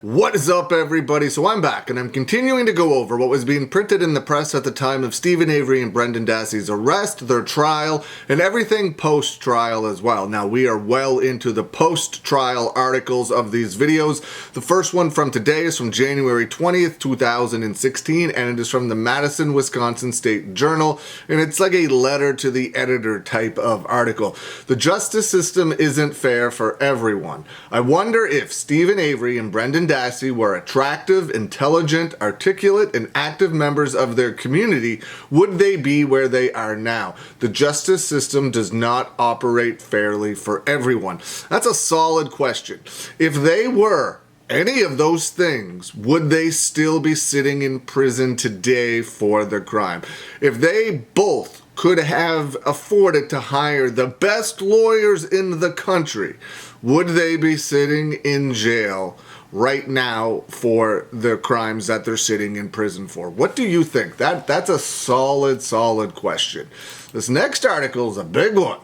What is up, everybody? So I'm back, and I'm continuing to go over what was being printed in the press at the time of Steven Avery and Brendan Dassey's arrest, their trial, and everything post-trial as well. Now, we are well into the post-trial articles of these videos. The first one from today is from January 20th, 2016, and it is from the Madison, Wisconsin State Journal, and it's like a letter to the editor type of article. The justice system isn't fair for everyone. I wonder if Steven Avery and Brendan Dassey were attractive, intelligent, articulate, and active members of their community, would they be where they are now? The justice system does not operate fairly for everyone. That's a solid question. If they were any of those things, would they still be sitting in prison today for their crime? If they both could have afforded to hire the best lawyers in the country, would they be sitting in jail right now for the crimes that they're sitting in prison for? What do you think? That's a solid question. This next article is a big one.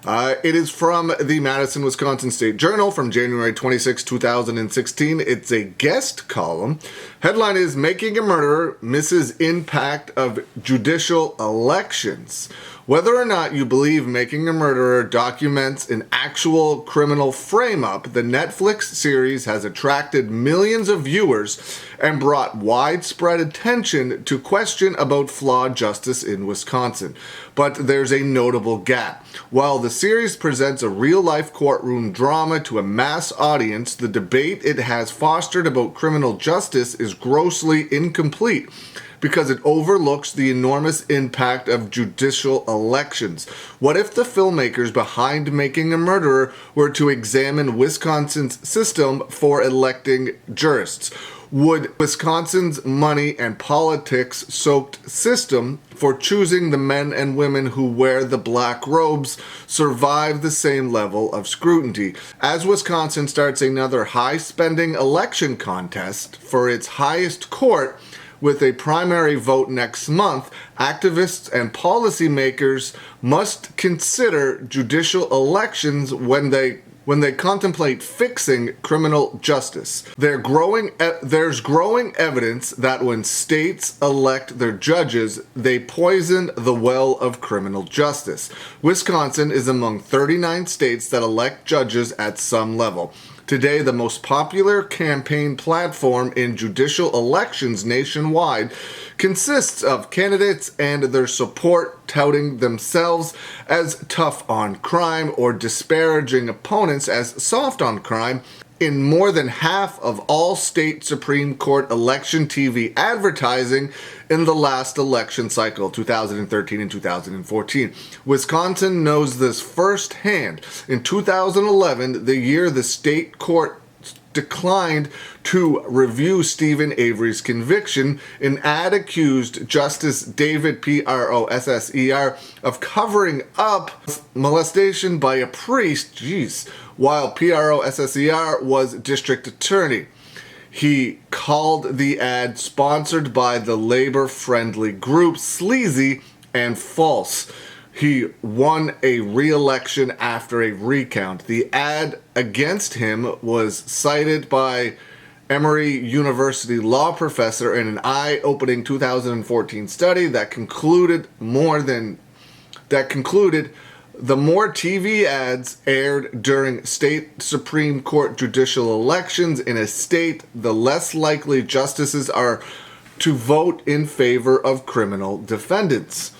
It is from the Madison, Wisconsin State Journal from January 26, 2016. It's a guest column. Headline is, "Making a Murderer Misses Impact of Judicial Elections." Whether or not you believe Making a Murderer documents an actual criminal frame-up, the Netflix series has attracted millions of viewers and brought widespread attention to question about flawed justice in Wisconsin. But there's a notable gap. While the series presents a real-life courtroom drama to a mass audience, the debate it has fostered about criminal justice is grossly incomplete, because it overlooks the enormous impact of judicial elections. What if the filmmakers behind Making a Murderer were to examine Wisconsin's system for electing jurists? Would Wisconsin's money and politics-soaked system for choosing the men and women who wear the black robes survive the same level of scrutiny? As Wisconsin starts another high-spending election contest for its highest court, with a primary vote next month, activists and policymakers must consider judicial elections when they contemplate fixing criminal justice. There's growing evidence that when states elect their judges, they poison the well of criminal justice. Wisconsin is among 39 states that elect judges at some level. Today, the most popular campaign platform in judicial elections nationwide consists of candidates and their support touting themselves as tough on crime or disparaging opponents as soft on crime. In more than half of all state Supreme Court election TV advertising in the last election cycle, 2013 and 2014. Wisconsin knows this firsthand. In 2011, the year the state court declined to review Steven Avery's conviction, an ad accused Justice David Prosser of covering up molestation by a priest, while Prosser was district attorney. He called the ad, sponsored by the labor-friendly group, sleazy and false. He won a re-election after a recount. The ad against him was cited by Emory University law professor in an eye-opening 2014 study that concluded the more TV ads aired during state Supreme Court judicial elections in a state, the less likely justices are to vote in favor of criminal defendants.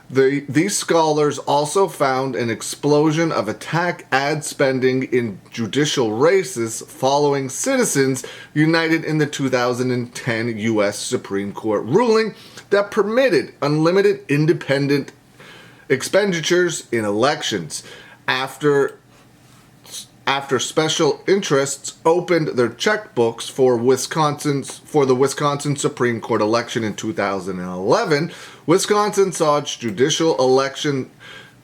These scholars also found an explosion of attack ad spending in judicial races following Citizens United in the 2010 U.S. Supreme Court ruling that permitted unlimited independent expenditures in elections. After special interests opened their checkbooks for the Wisconsin Supreme Court election in 2011, Wisconsin saw its judicial election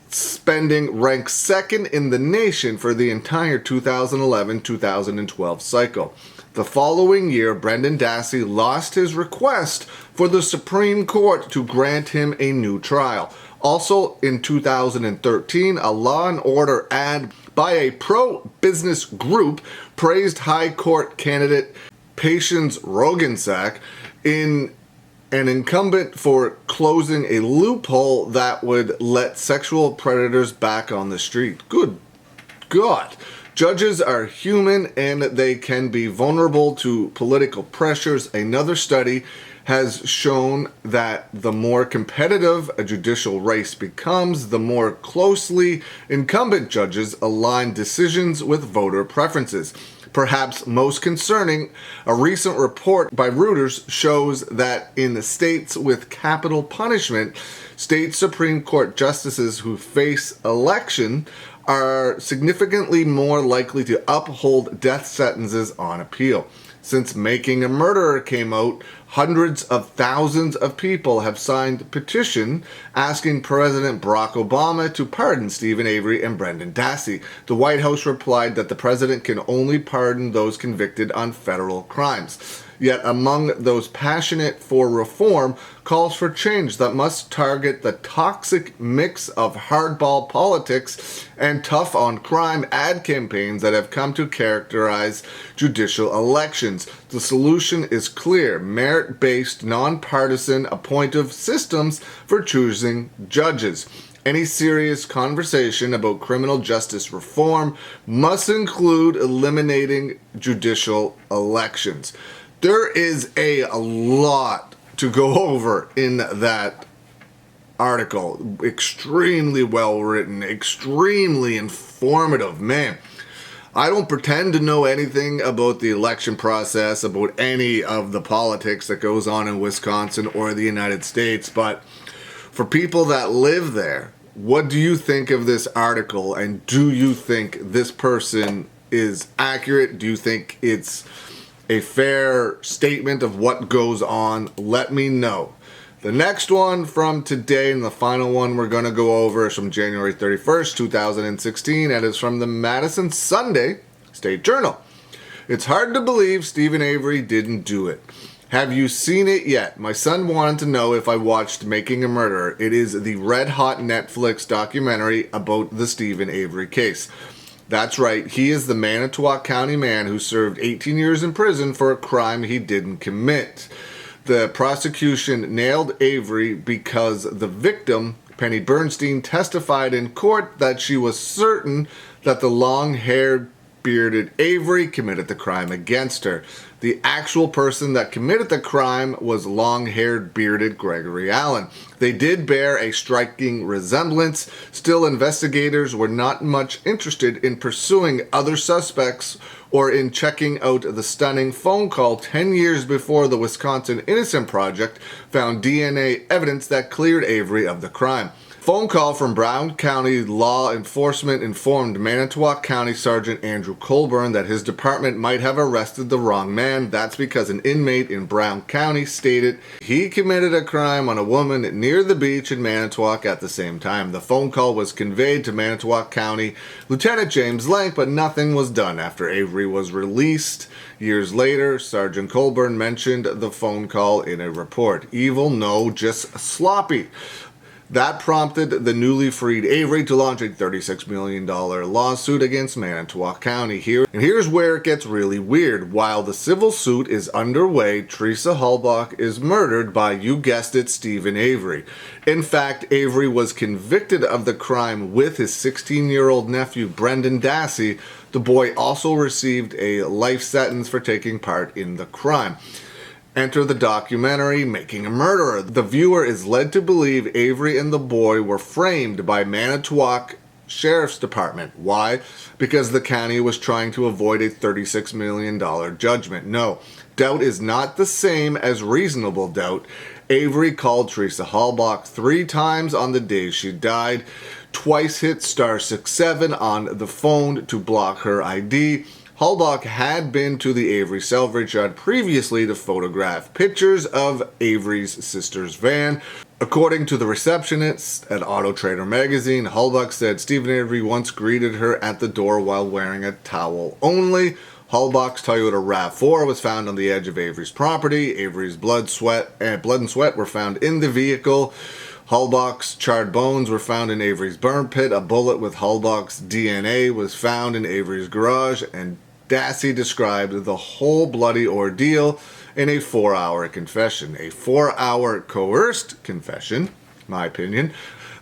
spending rank second in the nation for the entire 2011-2012 cycle. The following year, Brendan Dassey lost his request for the Supreme Court to grant him a new trial. Also in 2013, a Law and Order ad by a pro-business group praised High Court candidate Patience Rogensack in an incumbent for closing a loophole that would let sexual predators back on the street. Good God. Judges are human and they can be vulnerable to political pressures. Another study has shown that the more competitive a judicial race becomes, the more closely incumbent judges align decisions with voter preferences. Perhaps most concerning, a recent report by Reuters shows that in the states with capital punishment, state Supreme Court justices who face election are significantly more likely to uphold death sentences on appeal. Since Making a Murderer came out, hundreds of thousands of people have signed a petition asking President Barack Obama to pardon Steven Avery and Brendan Dassey. The White House replied that the president can only pardon those convicted on federal crimes. Yet among those passionate for reform calls for change that must target the toxic mix of hardball politics and tough on crime ad campaigns that have come to characterize judicial elections. The solution is clear: merit-based, nonpartisan, appointive systems for choosing judges. Any serious conversation about criminal justice reform must include eliminating judicial elections. There is a lot to go over in that article. Extremely well written, extremely informative. Man, I don't pretend to know anything about the election process, about any of the politics that goes on in Wisconsin or the United States, but for people that live there, what do you think of this article, and do you think this person is accurate? Do you think it's a fair statement of what goes on? Let me know. The next one from today, and the final one we're going to go over, is from January 31st, 2016, and it's from the Madison Sunday State Journal. It's hard to believe Steven Avery didn't do it. Have you seen it yet? My son wanted to know if I watched Making a Murderer. It is the red-hot Netflix documentary about the Steven Avery case. That's right, he is the Manitowoc County man who served 18 years in prison for a crime he didn't commit. The prosecution nailed Avery because the victim, Penny Bernstein, testified in court that she was certain that the long-haired, bearded Avery committed the crime against her. The actual person that committed the crime was long-haired, bearded Gregory Allen. They did bear a striking resemblance. Still, investigators were not much interested in pursuing other suspects or in checking out the stunning phone call 10 years before the Wisconsin Innocent Project found DNA evidence that cleared Avery of the crime. Phone call from Brown County law enforcement informed Manitowoc County Sergeant Andrew Colburn that his department might have arrested the wrong man. That's because an inmate in Brown County stated he committed a crime on a woman near the beach in Manitowoc at the same time. The phone call was conveyed to Manitowoc County Lieutenant James Lank, but nothing was done. After Avery was released years later, Sergeant Colburn mentioned the phone call in a report. Evil? No, just sloppy. That prompted the newly freed Avery to launch a $36 million lawsuit against Manitowoc County. Here's where it gets really weird. While the civil suit is underway, Teresa Halbach is murdered by, you guessed it, Steven Avery. In fact, Avery was convicted of the crime with his 16-year-old nephew, Brendan Dassey. The boy also received a life sentence for taking part in the crime. Enter the documentary Making a Murderer. The viewer is led to believe Avery and the boy were framed by Manitowoc Sheriff's Department. Why? Because the county was trying to avoid a $36 million judgment. No, doubt is not the same as reasonable doubt. Avery called Teresa Halbach 3 times on the day she died, twice hit *67 on the phone to block her ID. Halbach had been to the Avery Selfridge yard previously to photograph pictures of Avery's sister's van. According to the receptionist at Auto Trader magazine, Halbach said Steven Avery once greeted her at the door while wearing a towel only. Halbach's Toyota RAV4 was found on the edge of Avery's property. Avery's blood and sweat were found in the vehicle. Halbach's charred bones were found in Avery's burn pit. A bullet with Halbach's DNA was found in Avery's garage, and Dassey described the whole bloody ordeal in a 4-hour confession. A 4-hour coerced confession, my opinion.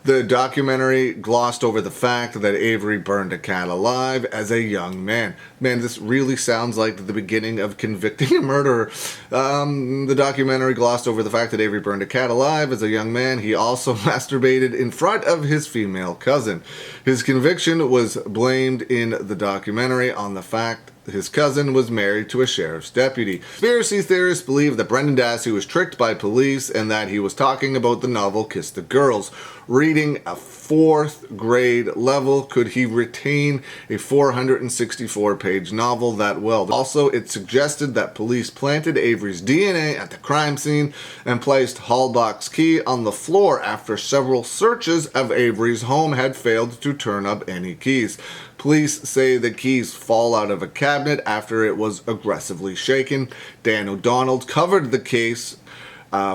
The documentary glossed over the fact that Avery burned a cat alive as a young man. Man, this really sounds like the beginning of convicting a murderer. The documentary glossed over the fact that Avery burned a cat alive as a young man. He also masturbated in front of his female cousin. His conviction was blamed in the documentary on the fact his cousin was married to a sheriff's deputy. Conspiracy theorists believe that Brendan Dassey was tricked by police and that he was talking about the novel Kiss the Girls. Reading a 4th grade level, could he retain a 464-page novel that well? Also, it suggested that police planted Avery's DNA at the crime scene and placed Halbach's key on the floor after several searches of Avery's home had failed to turn up any keys. Police say the keys fall out of a cabinet after it was aggressively shaken. Dan O'Donnell covered the case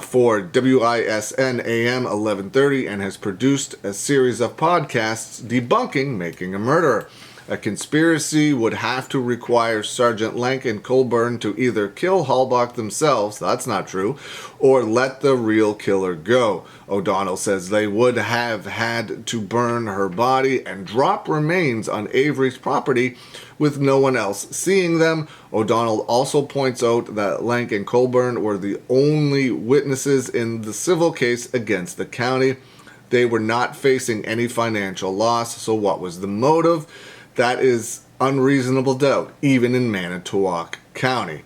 for WISN AM 1130 and has produced a series of podcasts debunking making a murderer. A conspiracy would have to require Sergeant Lank and Colburn to either kill Halbach themselves, that's not true, or let the real killer go. O'Donnell says they would have had to burn her body and drop remains on Avery's property with no one else seeing them. O'Donnell also points out that Lank and Colburn were the only witnesses in the civil case against the county. They were not facing any financial loss, so what was the motive? That is unreasonable doubt, even in Manitowoc County.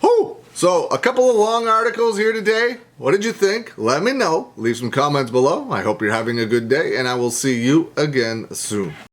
Whew! So, a couple of long articles here today. What did you think? Let me know. Leave some comments below. I hope you're having a good day, and I will see you again soon.